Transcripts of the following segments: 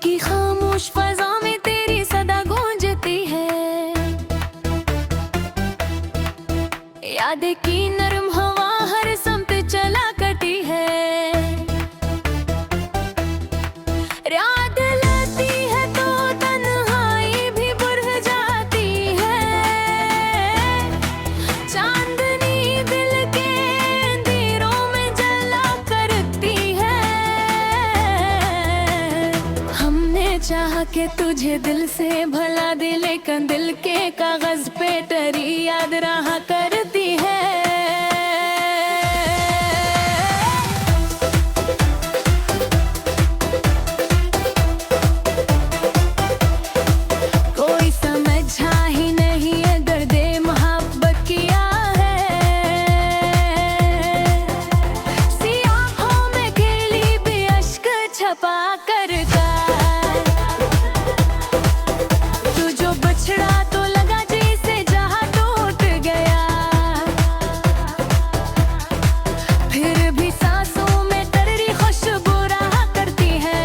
की खामोश फजा में तेरी सदा गूंजती है। यादें की नरम हवा हर समत चला करती है। याद लाती है तो तन्हाई भी बुझ जाती है। चांदनी दिल के अंधेरों में जला करती है। हमने चाहा कि तुझे दिल से भला दे, लेकिन दिल के कागज पे तेरी याद रहा करती है। कोई समझा ही नहीं है दर्दे मोहब्बत किया है। सियाहों में गिरली भी अश्क छपा कर तू जो बछड़ा तो लगा जैसे जहां टूट गया। फिर भी सांसों में तेरी खुशबू रहा करती है।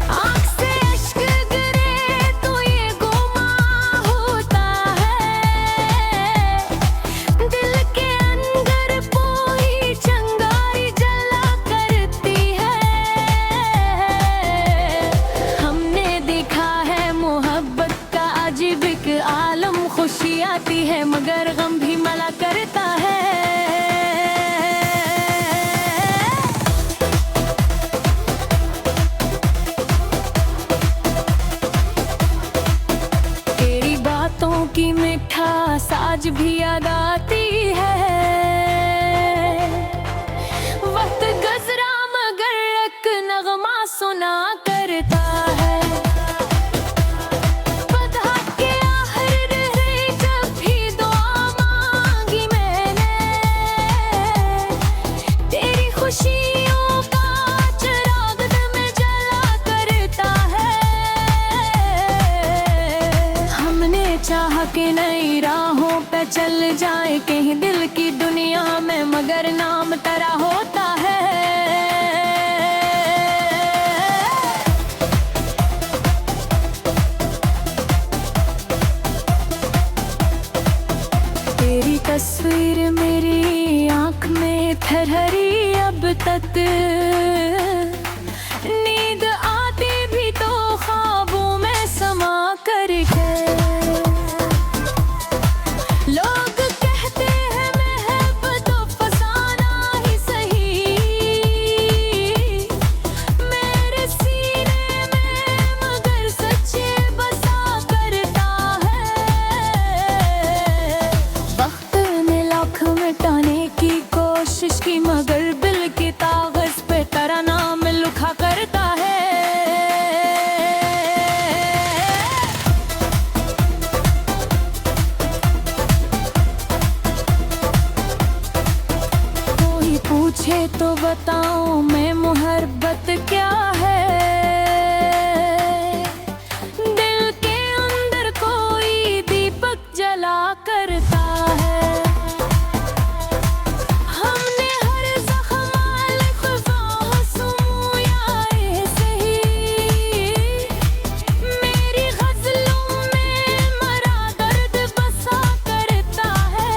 आँख से अश्क गिरे तो ये गुमां होता है। दिल के अंदर कोई चिंगारी जला करती है। हमने देखा है मोहब्बत का अजीब एक आलम, खुशी आती है मगर गम भी मला करता है। तेरी बातों की मिठास आज भी याद आती है। वक्त गुजरा मगर एक नगमा सुना करता है। बधा के आखिर रहे जब भी दुआ मांगी मैंने। तेरी खुशियों का चिराग दिल में जला करता है। हमने चाहा कि नई राहों पे चल जाए कहीं दिल की दुनिया में, मगर नाम तेरा होता है। तेरी तस्वीर मेरी आंख में ठहरी अब तक। नींद आती भी तो ख्वाबों में समा करके। लोग कहते हैं महब तो फसाना ही सही। मेरे सीने में मगर सच्चे बसा करता है। वक्त ने लाख मिटाने की कोशिश की मगर दिल के कागज पे तेरा नाम लिखा करता है। कोई पूछे तो बताऊं मैं मोहब्बत क्या है। दिल के अंदर कोई दीपक जला करता है। हमने हर ज़ख्म लिखवा सुया ऐसे ही। मेरी गज़लों में मरा दर्द बसा करता है।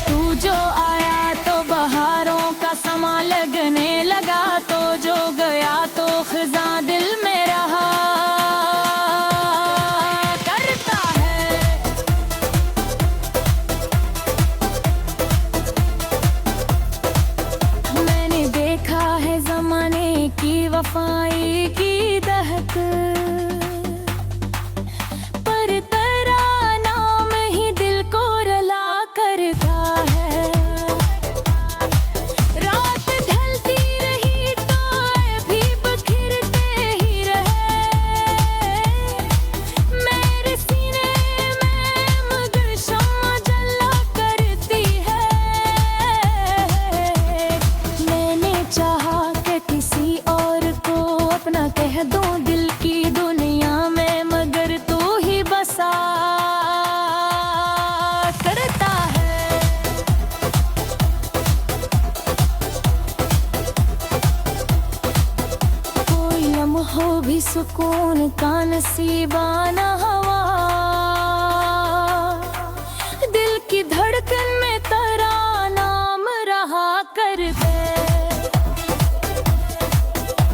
तू जो आया तो बहारों का समा लगने लगा, तो जो गया तो ख़ज़ां दिल में रहा करता है। मैंने देखा है ज़माने की वफ़ाई की दहक, पर तेरा नाम ही दिल को रुला करता है। रात ढलती रही तो भी बिखरते कोई सुकून का नसीबाना हवा, दिल की धड़कन में तेरा नाम रहा करते।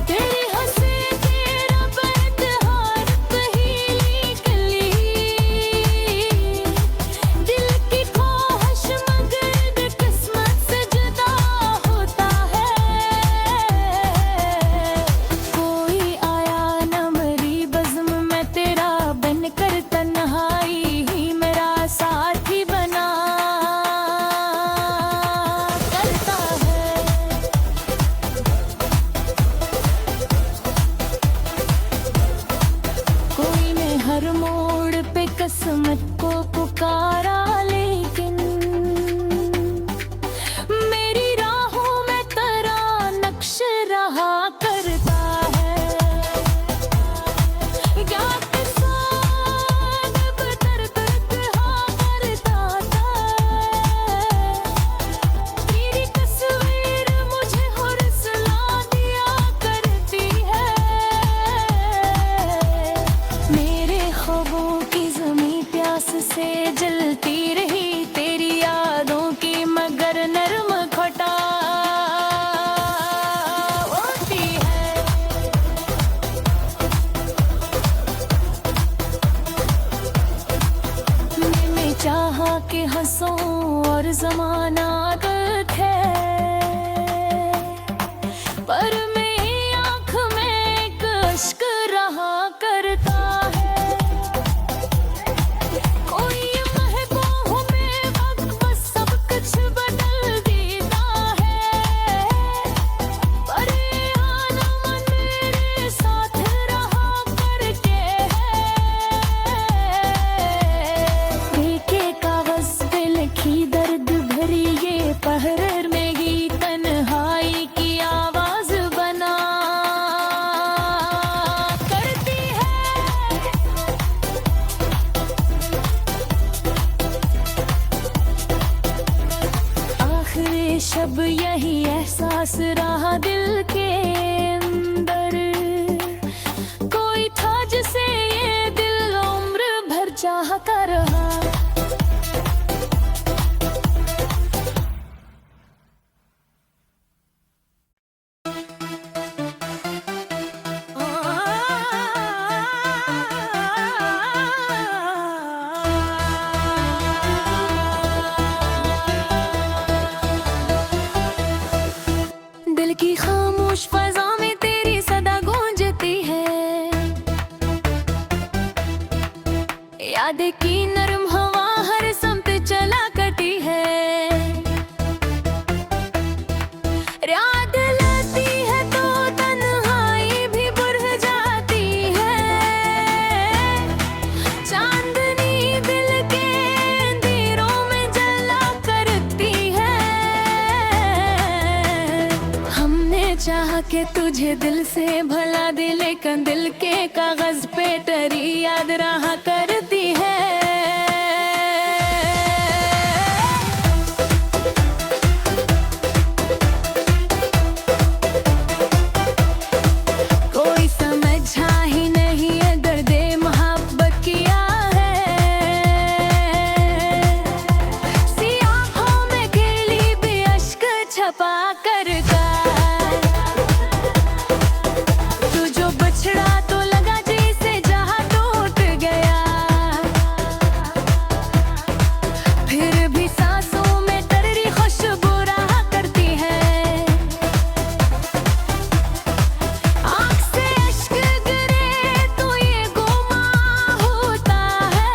तेरी हंसी तेरा बरतहार पहीली कली, दिल की ख्वाहिश मगर किस्मत से जुदा होता है। कोई आया न मेरी बज़्म में तेरा बनकर, तन्हाई ही मेरा साथी बना करता है। कोई ने हर मोड़ पे किस्मत को पुकारा, लेकिन मेरी राहों में तेरा नक्श रहा करता है। गाते साथ बदर बदहा करता है, तेरी तस्वीर मुझे हुर्सला दिया करती है। मेरे ख्वाबों की ज़मीं प्यास से जलती रही, तेरी यादों की मगर नर्म घटा होती है। मैंने चाहा कि हंसूं और ज़माना देखे, पर मेरी आँख में एक अश्क रहा करता है। कोई महबूब में वक्त बस सब कुछ बदल देता है, पर आना मन मेरे साथ रहा करते हैं। देखे कागज पे लिखी दर्द भरी ये पहर में ही तन्हाई की आवाज बना करती है। आखिरी शब यही एहसास रहा दिल के अंदर, कोई था जिसे ये दिल उम्र भर चाहता रहा। दिल की खामोश फजा में तेरी सदा गूंजती है, यादें की नरम हवा हर समत चला करती है। याद लाती है तो तन्हाई भी बुझ जाती है, चांदनी दिल के अंधेरों में जला करती है। हमने चाहा कि तुझे दिल से भला दे, लेकिन दिल के कागज पे तेरी याद रहा करती है। कोई समझा ही नहीं है दर्दे मोहब्बत किया है, सियाहों में गिरली भी अश्क छपा कर का। तू जो बछड़ा तो लगा जैसे जहाँ टूट गया, फिर भी सांसों में तेरी खुशबू रहा करती है। आँख से अश्क गिरे तो ये गुमां होता है,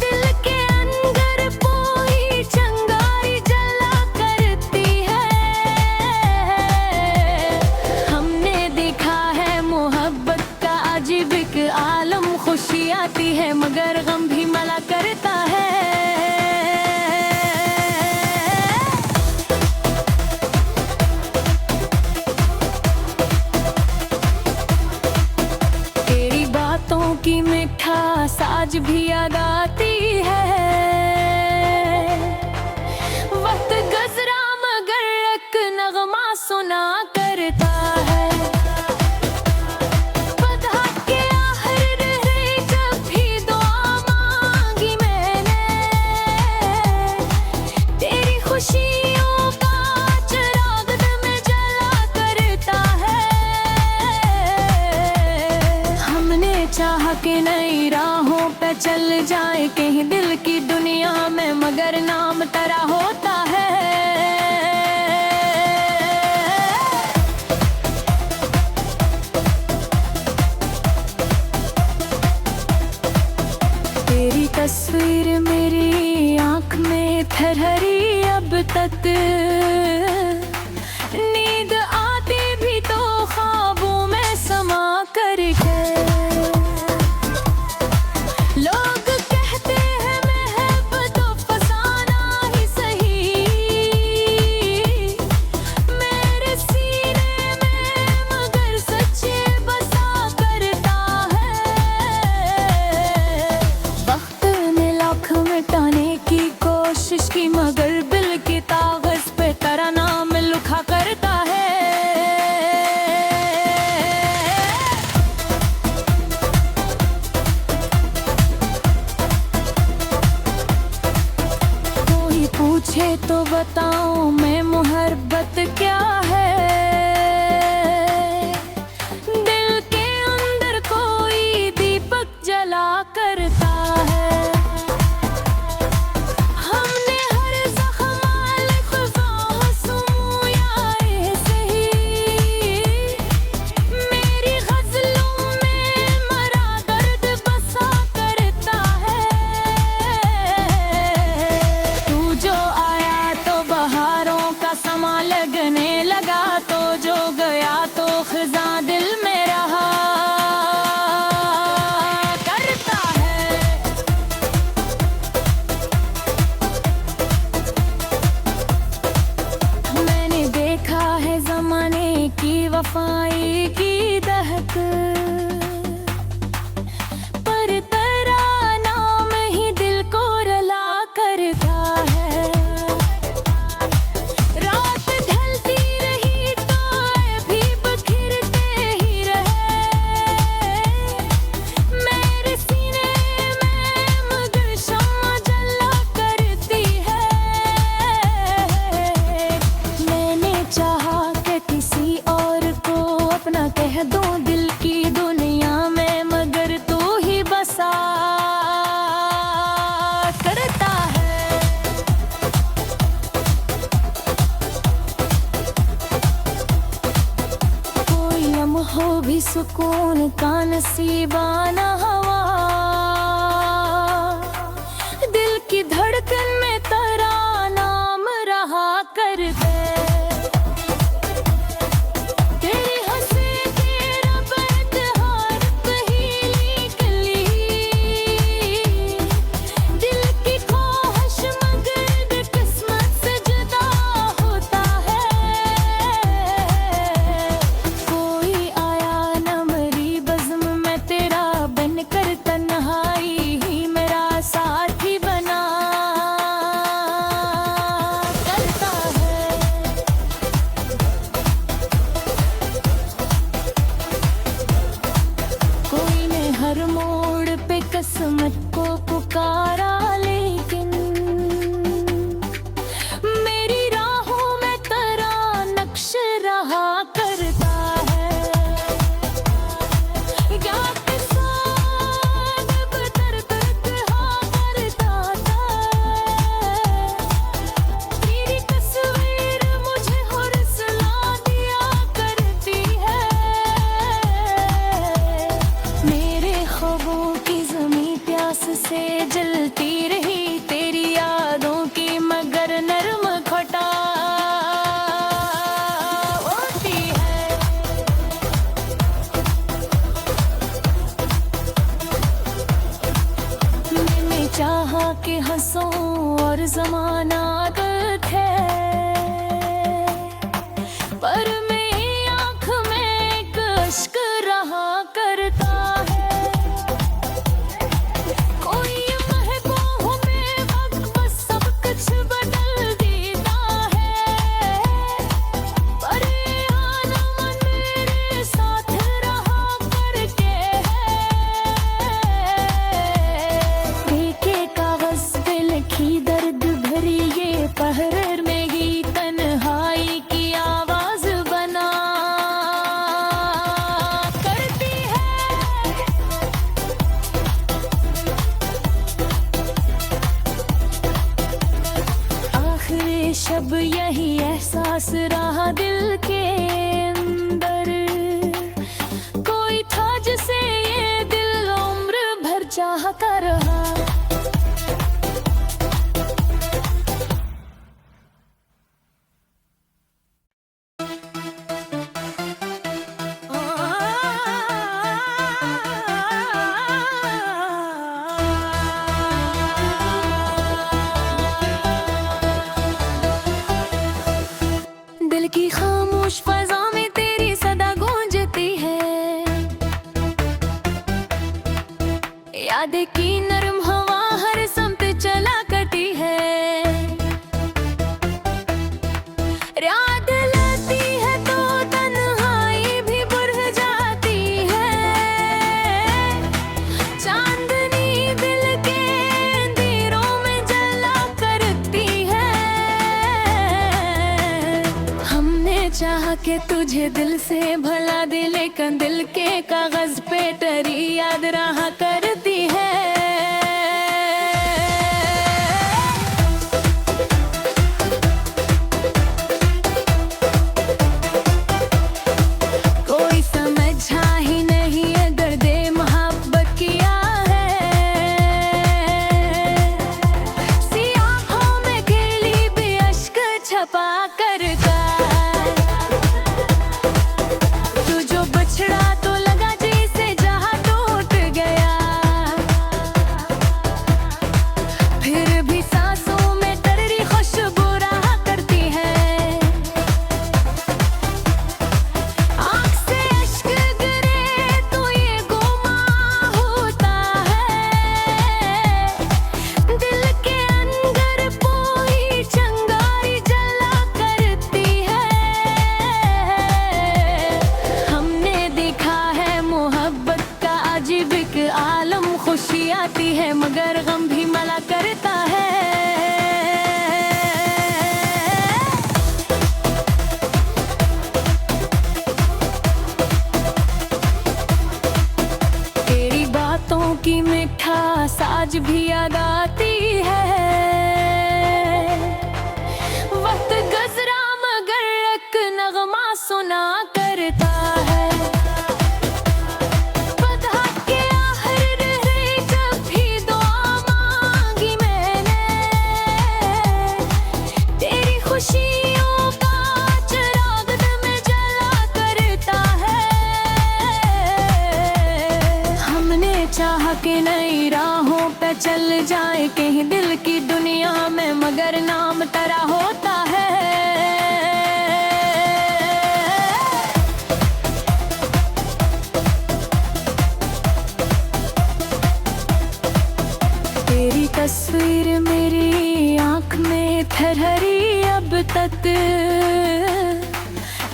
दिल के अंदर कोई चिंगारी जला करती है। हमने देखा है मोहब्बत का अजीब एक आलम, खुशी आती है मगर गम भी मला करता है। तेरी बातों की मिठास आज भी याद आती है, वक्त गजरा मगर एक नगमा सुना करता है। जाए कहीं दिल की दुनिया में, मगर नाम तेरा होता है। तेरी तस्वीर मेरी आँख में ठहरी अब तक, नींद आती भी तो ख्वाबों में समा करके। लोग कहते हैं महब तो फसाना ही सही, मेरे सीने में मगर सच्चे बसा करता है। वक्त ने लाख मिटाने की कोशिश की, मगर दिल की कागज पे तेरा नाम लिखा करता है। कोई पूछे तो बताऊं मैं मोहब्बत क्या है, दिल के अंदर कोई दीपक जला करता है। हमने हर ज़ख्म लिखवा सुया सही, मेरी ग़ज़लों में मरा दर्द बसा करता है। तू जो आया तो बहारों का समा लगने लगा, तो जो गया तो ख़ज़ां दिल में रहा करता है। मैंने देखा है ज़माने की वफ़ाई की दहक, पर तेरा नाम ही दिल को रुला करता है। रात ढलती रही तो भी बिखरते ही रहे, मेरे सीने में मगर शम्मा जला करती है। मैंने चाहा कि किसी और को अपना कह दूं दिल की दुनिया में, मगर तू ही बसा करता है। कोई लम्हो भी सुकून का नसीबाना हवा, दिल की धड़कन में तेरा नाम रहा करते। तेरी हंसी तेरा बरतहार पहीली कली, दिल की ख्वाहिश मगर किस्मत से जुदा होता है। कोई आया न मरी बज़्म में तेरा बन कर रहा दिल के अंदर। कोई था जिसे ये दिल उम्र भर चाहता रहा। दिल की खामोश फजा में तेरी सदा गूंजती है। यादें की नरम हवा हर समत चला करती है। याद लाती है तो तन्हाई भी बुझ जाती है। चांदनी दिल के अंधेरों में जला करती है। हमने चाहा कि तुझे दिल से भला दे, लेकिन दिल के कागज पे तेरी याद रहा करती है। कोई समझा ही नहीं अगर दे मोहब्बत किया है। सियाहों में गिरली भी अश्क छपा कर तू जो बछड़ा तो लगा जैसे जहां टूट गया। फिर भी सांसों में तेरी खुशबू रहा करती है। आँख से अश्क गिरे तो ये गुमां होता है। दिल के अंदर कोई चिंगारी जला करती है। हमने देखा है मोहब्बत का अजीब एक आलम। खुशी आती है मगर गम भी मला करता है। तेरी बातों की मिठास आज भी याद आती है। वक्त गुजरा मगर एक नगमा सुना करता है। बधा के आखिर रहे जब भी दुआ मांगी मैंने। तेरी खुशियों का चिराग दिल में जला करता है। हमने चाहा कि नई राहों पे चल जाए कहीं दिल की दुनिया में, मगर नाम तेरा होता है। तेरी तस्वीर मेरी आँख में ठहरी अब तक।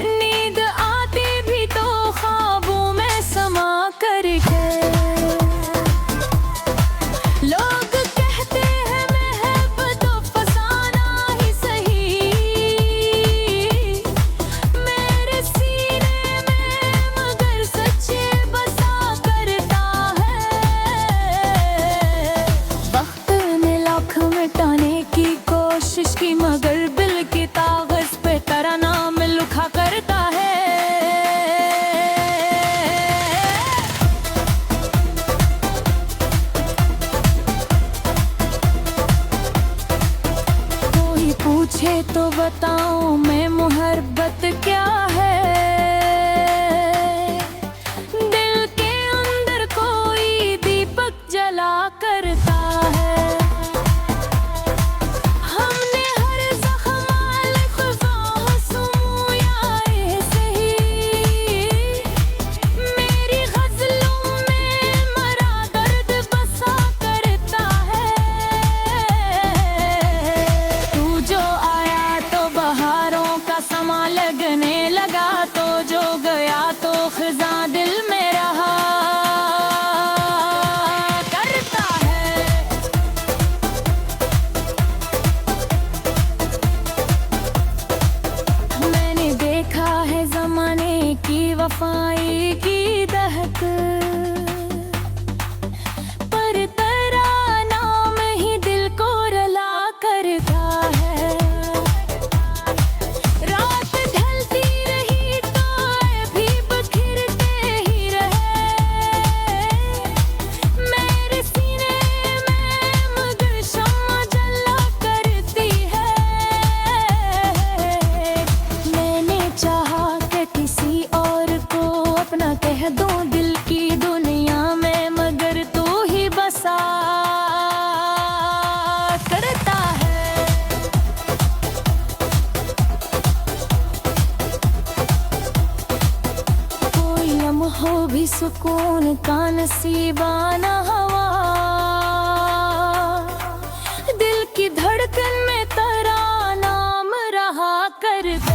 नींद आती भी तो ख्वाबों में समा करके। लोग कहते हैं महब तो फसाना ही सही। मेरे सीने में मगर सच्चे बसा करता है। वक्त ने लाख मिटाने की कोशिश की मगर दिल के कागज पे तेरा नाम लिखा करता है। कोई पूछे तो बताऊं मैं मोहब्बत क्या है। दिल के अंदर कोई दीपक जला करता है। हमने हर ज़ख्म लिखा सुया ऐसे ही। मेरी गज़लों में मरा दर्द बसा करता है। तू जो आया तो बहारों का समा लगने लगा, तो जो गया तो खिज़ां दिल में रहा करता है। मैंने देखा है ज़माने की वफाई की दहक, पर तेरा नाम ही दिल को रुला करता है। रात भी सुकून का नसीबाना हवा, दिल की धड़कन में तेरा नाम रहा करते।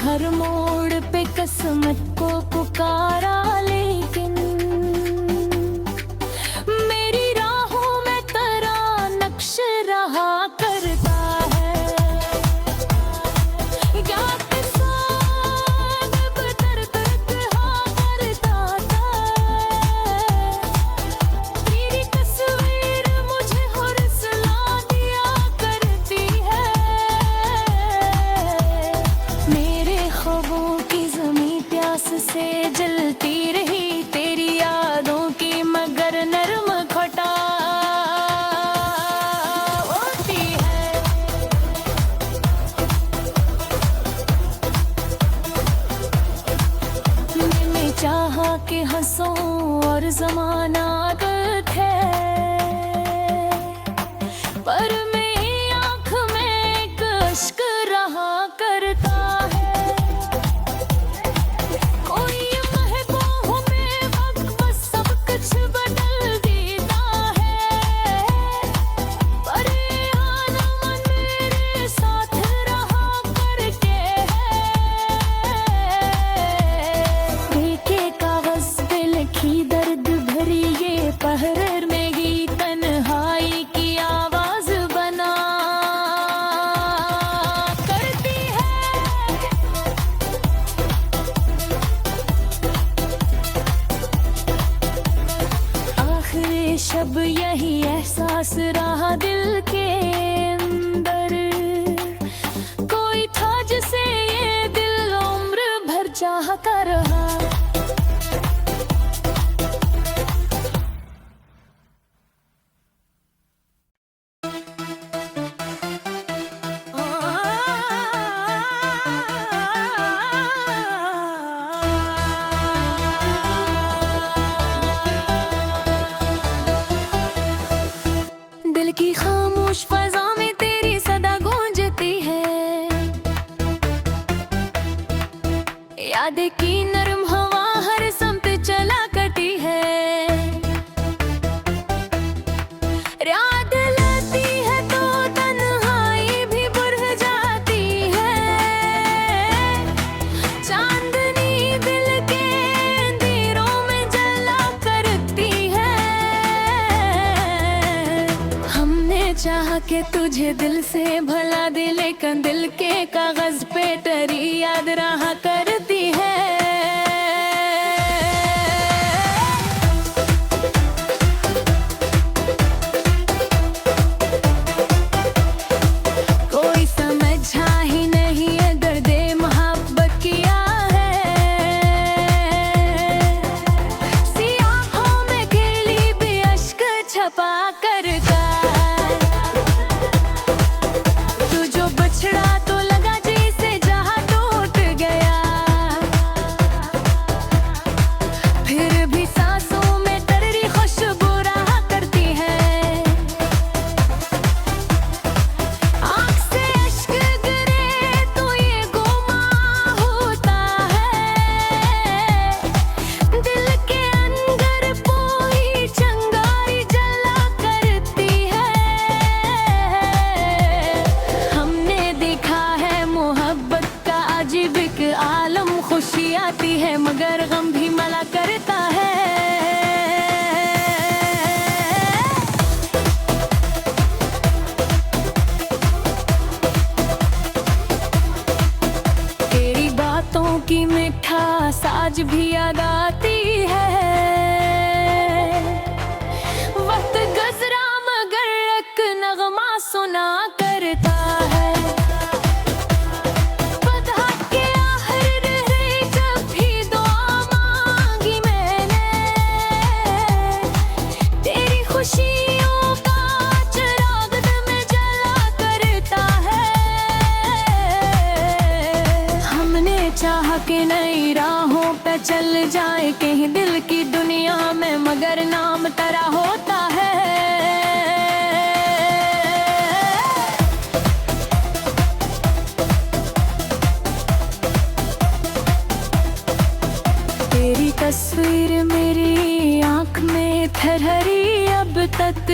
हर मोड़ पे किस्मत को पुकारा, लेकिन मेरी राहों में तेरा नक्श रहा करता है। याद साद बदर करता तेरी तस्वीर मुझे हुर्सला दिया करती है। मेरे ख्वाबों की ज़मीं प्यास से जलती रही, तेरी यादों की मगर नरम खटा होती है। मैंने चाहा कि हंसूं और ज़माना गद है, पर मेरी आँख में एक अश्क रहा करता है। कोई महबूब में वक्त बस सब कुछ बदल देता है, पर आना मेरे साथ रहा करके है। देखे कागज पे लिखी दर्द भरी ये पहर में ही तन्हाई की आवाज बना करती है। आखिरी शब यही एहसास रहा दिल के अंदर, कोई था जिसे ये दिल उम्र भर चाहता रहा। दिल की खामोश फजा में तेरी सदा गूंजती है, यादें की नरम हवा हर समत चला करती है। याद लाती है तो तन्हाई भी बुझ जाती है, चांदनी दिल के अंधेरों में जला करती है। हमने चाहा कि तुझे दिल से भला दे, लेकिन दिल के कागज पे तेरी याद रहा करती है। कोई समझा ही नहीं है दर्दे मोहब्बत किया है, सियाहों में गिरली भी अश्क छपा करता। तू जो बछड़ा तो लगा जैसे जहाँ टूट गया, फिर भी सांसों में तेरी खुशबू रहा करती है। आँख से अश्क गिरे तो ये गुमां होता है, दिल के अंदर कोई चिंगारी जला करती है। हमने देखा है मोहब्बत का अजीब एक आलम, खुशी आती है मगर गम भी मला करता है। तेरी बातों की मिठास आज भी याद आती है, वक्त गुजरा मगर एक नगमा सुना करता है। जाए कहीं दिल की दुनिया में, मगर नाम तेरा होता है। तेरी तस्वीर मेरी आँख में ठहरी अब तक,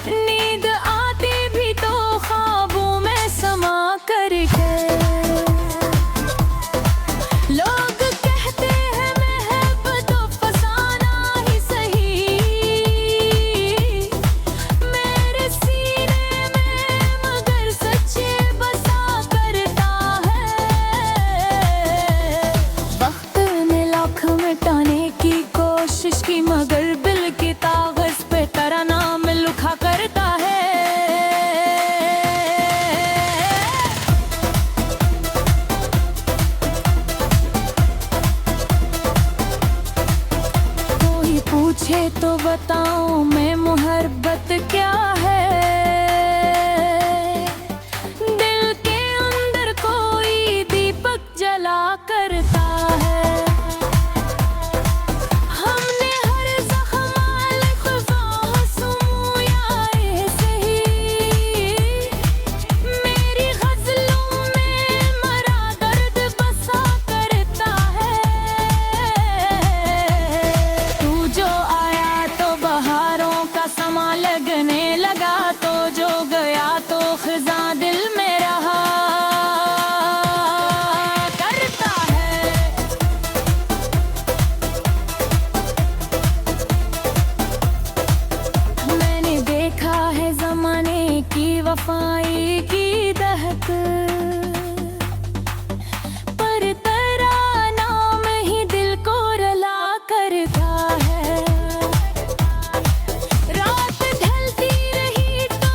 नींद आती भी तो ख्वाबों में समा करके। लोग कहते हैं महब तो फसाना ही सही, मेरे सीने में मगर सच्चे बसा करता है। वक्त ने लाख मिटाने की कोशिश की, मगर दिल की कागज पे तेरा नाम लिखा करता है। कोई पूछे तो बताऊं मैं मोहब्बत क्या है, दिल के अंदर कोई दीपक जला करता है। हमने हर ज़ख्म लिखवा सुया ऐसे ही, मेरी ग़ज़लों में मरा दर्द बसा करता है। तू जो आया तो बहारों का समा लगने लगा, तो जो गया तो ख़ज़ां दिल में रहा करता है। मैंने देखा है ज़माने की वफ़ाई की दहक, पर तेरा नाम ही दिल को रुला करता है। रात ढलती रही तो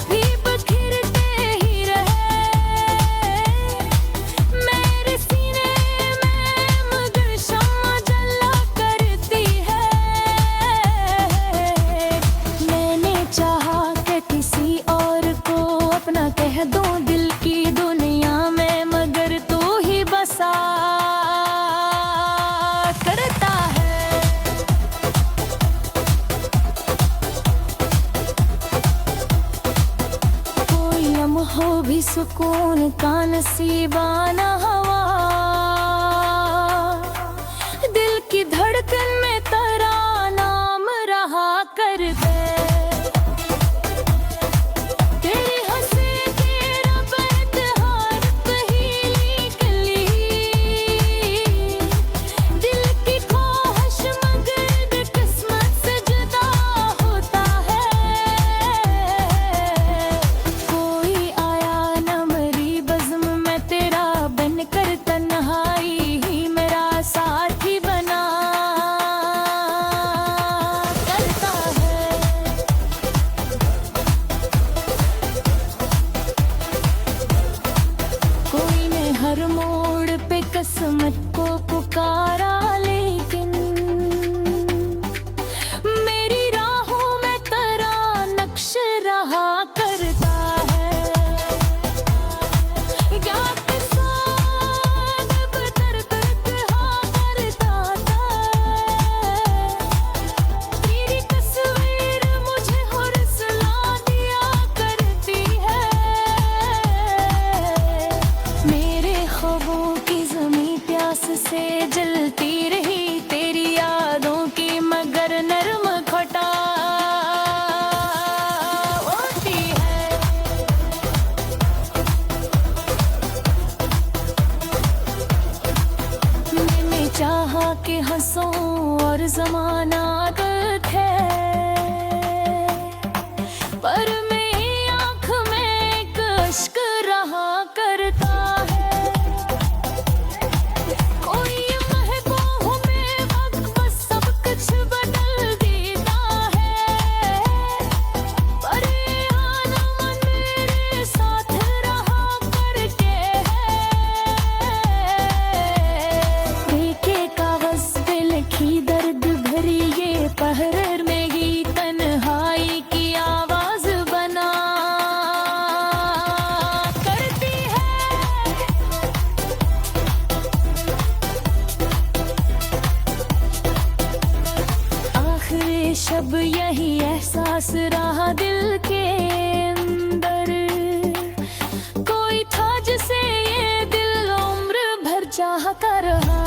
भी बिखरते ही रहे, मेरे सीने में मगर शम्मा जला करती है। मैंने चाहा कि किसी और को अपना कह दूं दिल की दुनिया में, मगर तू ही बसा करता है। कोई लम्हो भी सुकून का नसीबाना हवा, दिल की धड़कन में तेरा नाम रहा करते। तेरी हंसी तेरा बरतहार पहीली कली, दिल की ख्वाहिश मगर किस्मत से जुदा होता है। कोई आया न मरी बज़्म में तेरा बन कर रहा दिल के अंदर। कोई था जिसे ये दिल उम्र भर चाहता रहा।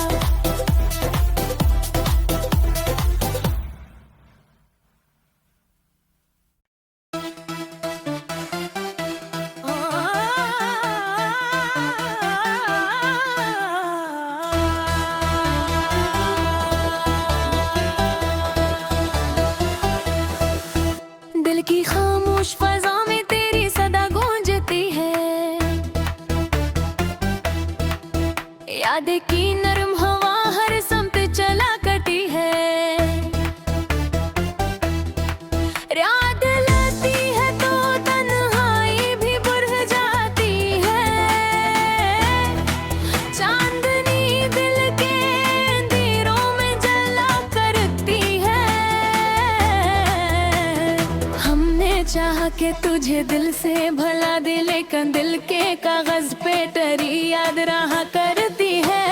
दिल की खामोश फजा में तेरी सदा गूंजती है। यादें की नरम हवा हर समत चला करती है। याद लाती है तो तन्हाई भी बुझ जाती है। चांदनी दिल के अंधेरों में जला करती है। हमने चाहा कि तुझे दिल से भला दे, लेकिन दिल के कागज पे तेरी याद रहा करती है।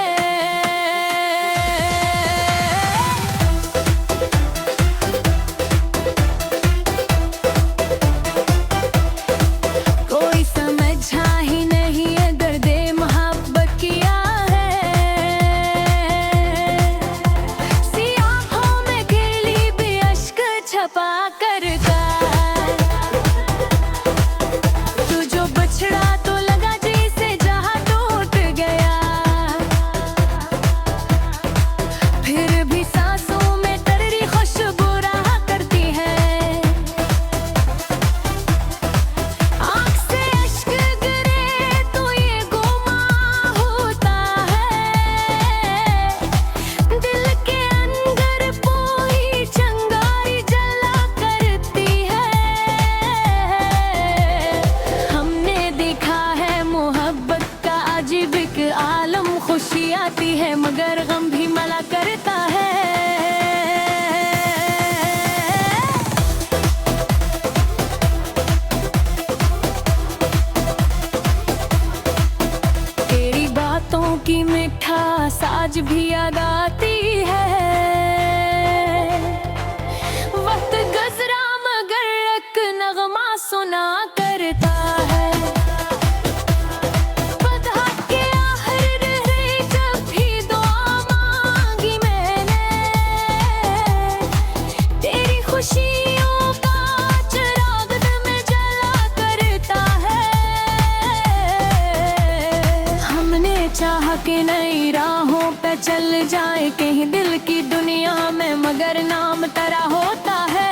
कोई समझा ही नहीं है दर्दे मोहब्बत किया है। सियाहों में गिरली भी अश्क छपा कर तू जो बछड़ा तो लगा जैसे जहां टूट गया। फिर भी सांसों में तेरी खुशबू रहा करती है। आँख से अश्क गिरे तो ये गुमां होता है। दिल के अंदर कोई चिंगारी जला करती है। हमने देखा है मोहब्बत का अजीब एक आलम। खुशी आती है मगर गम भी मला करता है। तेरी बातों की मिठास आज भी याद आती है। वक्त गुजरा मगर एक नगमा सुना करता है। बधा के आखिर रहे जब भी दुआ मांगी मैंने। तेरी खुशियों का चिराग दिल में जला करता है। हमने चाहा कि नई राहों पे चल जाए कहीं दिल की दुनिया में, मगर नाम तेरा होता है।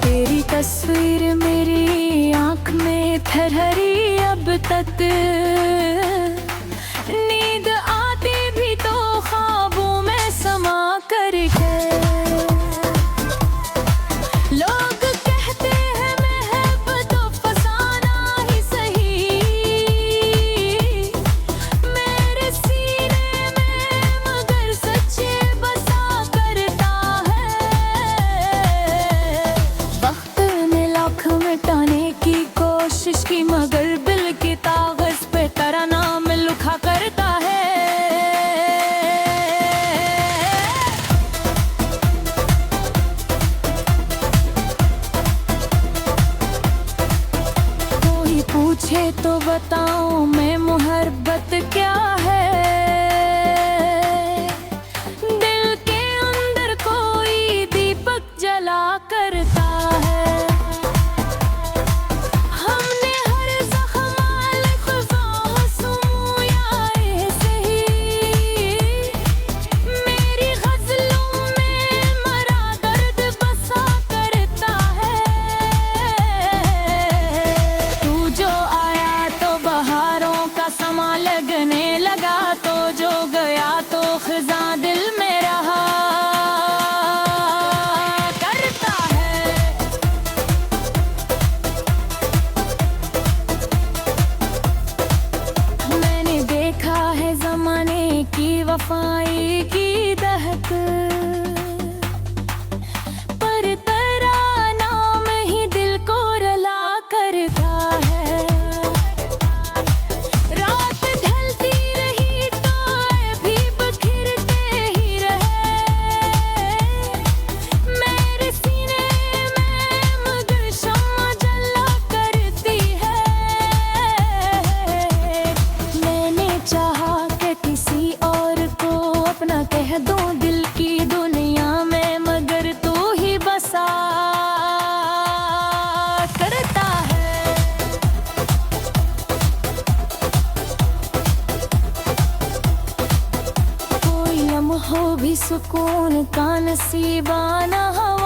तेरी तस्वीर मेरी आंख में ठहरी अब तक। नींद आती भी तो ख्वाबों में समा करके। लोग कहते हैं महब तो फसाना ही सही। मेरे सीने में मगर सच्चे बसा करता है। वक्त ने लाख मिटाने की कोशिश की मगर दिल के कागज पे तेरा नाम लिखा करता है। कोई पूछे तो बताऊं मैं मोहब्बत क्या है। दिल के अंदर कोई दीपक जला करता है। हमने हर ज़ख्म लिखवा सुया ऐसे ही। मेरी गज़लों में मरा दर्द बसा करता है। तू जो आया तो बहारों का समा लगने लगा, तो जो गया तो ख़ज़ां दिल में रहा करता है। मैंने देखा है ज़माने की वफ़ाई की दहक, पर तेरा नाम ही दिल को रुला करता है। रात ऐसा करता है। कोई लम्हो भी सुकून का नसीबाना हवा